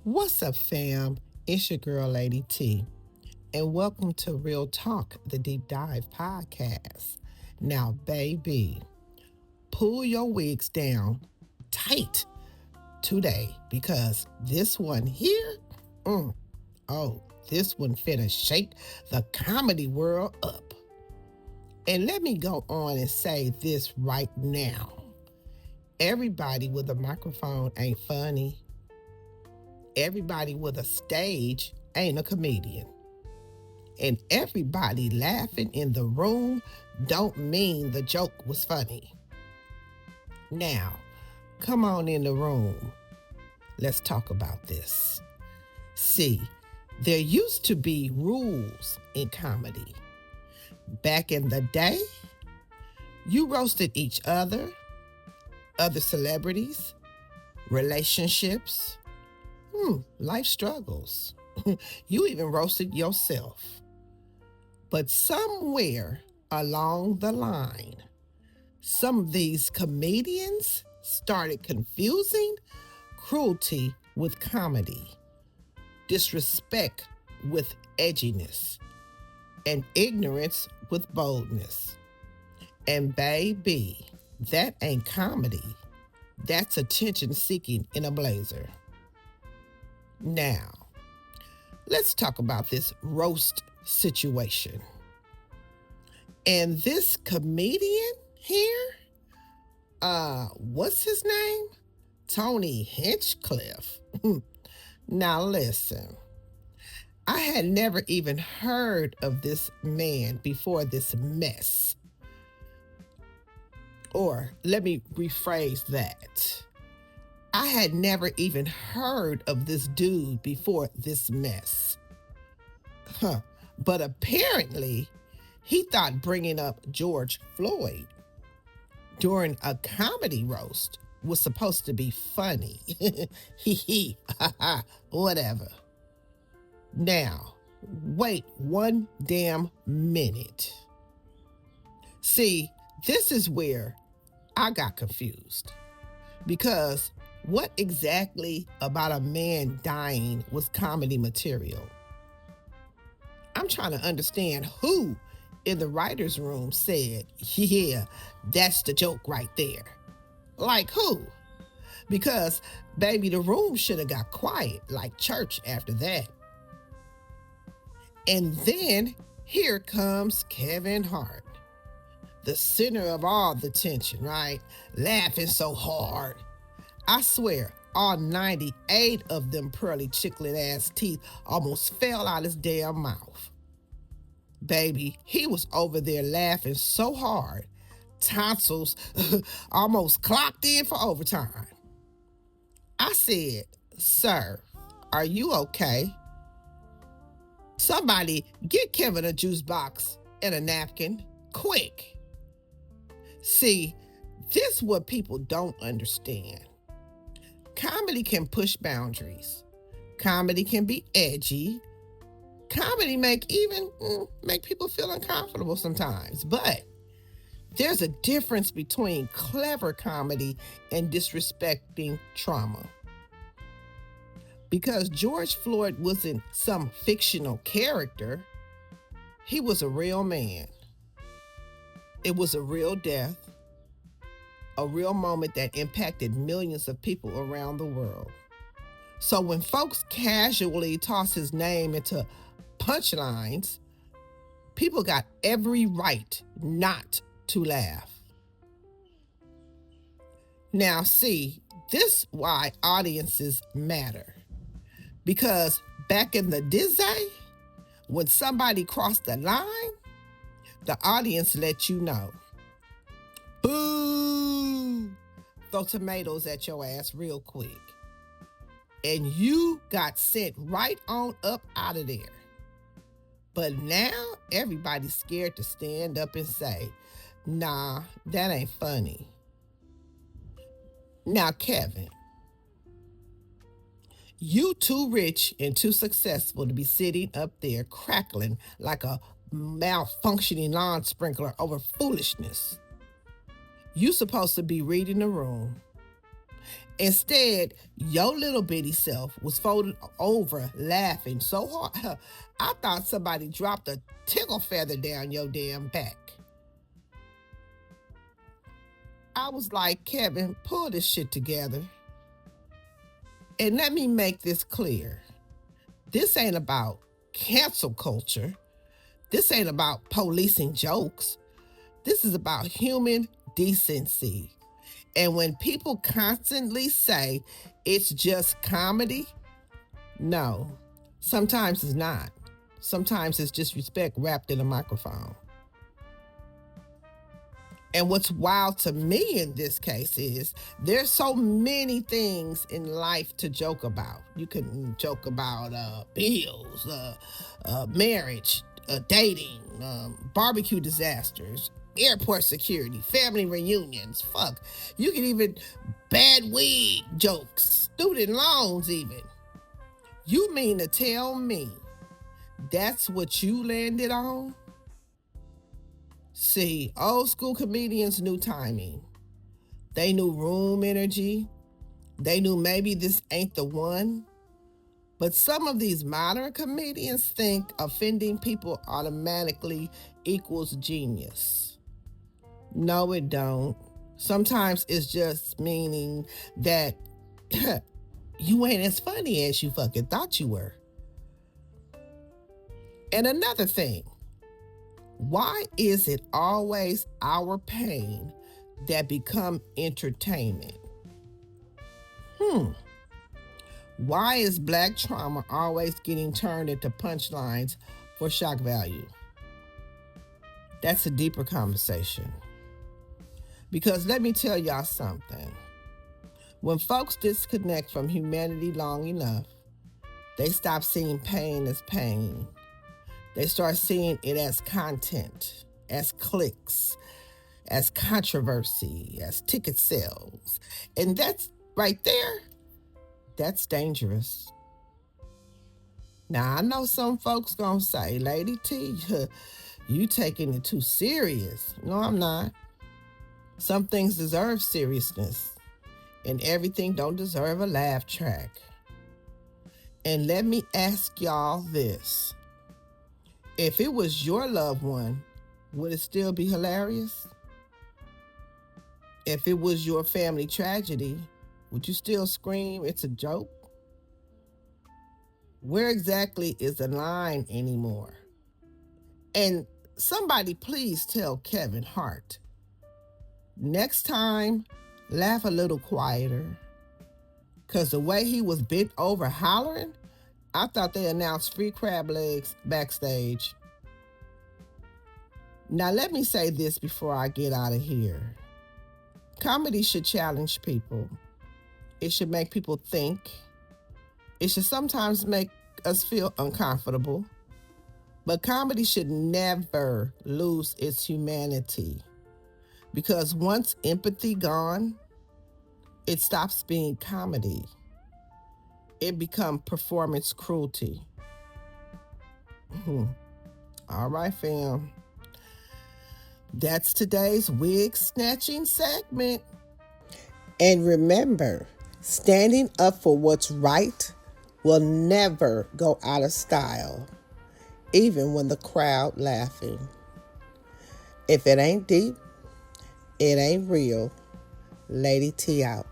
What's up, fam? It's your girl, Lady T, and welcome to Real Talk, the Deep Dive podcast. Now, baby, pull your wigs down tight today because this one here, mm, oh, this one finna shake the comedy world up. And let me go on and say this right now. Everybody with a microphone ain't funny. Everybody with a stage ain't a comedian. And everybody laughing in the room don't mean the joke was funny. Now, come on in the room. Let's talk about this. See, there used to be rules in comedy. Back in the day, you roasted each other celebrities, relationships, life struggles. You even roasted yourself. But somewhere along the line, some of these comedians started confusing cruelty with comedy, disrespect with edginess, and ignorance with boldness. And baby, that ain't comedy. That's attention seeking in a blazer. Now, let's talk about this roast situation. And this comedian here, what's his name? Tony Hinchcliffe. Now listen, I had never even heard of this man before this mess. Or let me rephrase that. I had never even heard of this dude before this mess. But apparently, he thought bringing up George Floyd during a comedy roast was supposed to be funny. Hee hee, ha ha, whatever. Now, wait one damn minute. See, this is where I got confused. Because what exactly about a man dying was comedy material? I'm trying to understand who in the writer's room said, yeah, that's the joke right there. Like who? Because, baby, the room should have got quiet like church after that. And then here comes Kevin Hart, the center of all the tension, right? Laughing so hard. I swear, all 98 of them pearly chiclet ass teeth almost fell out his damn mouth. Baby, he was over there laughing so hard, tonsils almost clocked in for overtime. I said, sir, are you okay? Somebody get Kevin a juice box and a napkin, quick. See, this is what people don't understand. Comedy can push boundaries. Comedy can be edgy. Comedy make people feel uncomfortable sometimes. But there's a difference between clever comedy and disrespecting trauma. Because George Floyd wasn't some fictional character, he was a real man. It was a real death, a real moment that impacted millions of people around the world. So when folks casually toss his name into punchlines, people got every right not to laugh. Now see, this is why audiences matter. Because back in the day, when somebody crossed the line, the audience let you know. Boo! Throw tomatoes at your ass real quick. And you got sent right on up out of there. But now everybody's scared to stand up and say, nah, that ain't funny. Now, Kevin, you too rich and too successful to be sitting up there crackling like a malfunctioning lawn sprinkler over foolishness. You supposed to be reading the room, Instead, your little bitty self was folded over laughing so hard. I thought somebody dropped a tickle feather down your damn back. I was like, Kevin, pull this shit together. And let me make this clear. This ain't about cancel culture. This ain't about policing jokes. This is about human decency. And when people constantly say it's just comedy, no, sometimes it's not. Sometimes it's just respect wrapped in a microphone. And what's wild to me in this case is there's so many things in life to joke about. You can joke about bills, marriage, dating, barbecue disasters, airport security, family reunions. Fuck. You can even bad wig jokes, student loans even. You mean to tell me that's what you landed on? See, old school comedians knew timing. They knew room energy. They knew maybe this ain't the one. But some of these modern comedians think offending people automatically equals genius. No, it don't. Sometimes it's just meaning that you ain't as funny as you fucking thought you were. And another thing, why is it always our pain that become entertainment? Why is black trauma always getting turned into punchlines for shock value? That's a deeper conversation. Because let me tell y'all something. When folks disconnect from humanity long enough, they stop seeing pain as pain. They start seeing it as content, as clicks, as controversy, as ticket sales. And that's right there, that's dangerous. Now, I know some folks gonna say, Lady T, you taking it too serious. No, I'm not. Some things deserve seriousness, and everything don't deserve a laugh track. And let me ask y'all this. If it was your loved one, would it still be hilarious? If it was your family tragedy, would you still scream it's a joke? Where exactly is the line anymore? And somebody please tell Kevin Hart, next time, laugh a little quieter. Because the way he was bent over hollering, I thought they announced free crab legs backstage. Now, let me say this before I get out of here. Comedy should challenge people. It should make people think. It should sometimes make us feel uncomfortable. But comedy should never lose its humanity. Because once empathy gone, it stops being comedy. It becomes performance cruelty. All right, fam. That's today's wig snatching segment. And remember, standing up for what's right will never go out of style, even when the crowd laughing. If it ain't deep, it ain't real. Lady T out.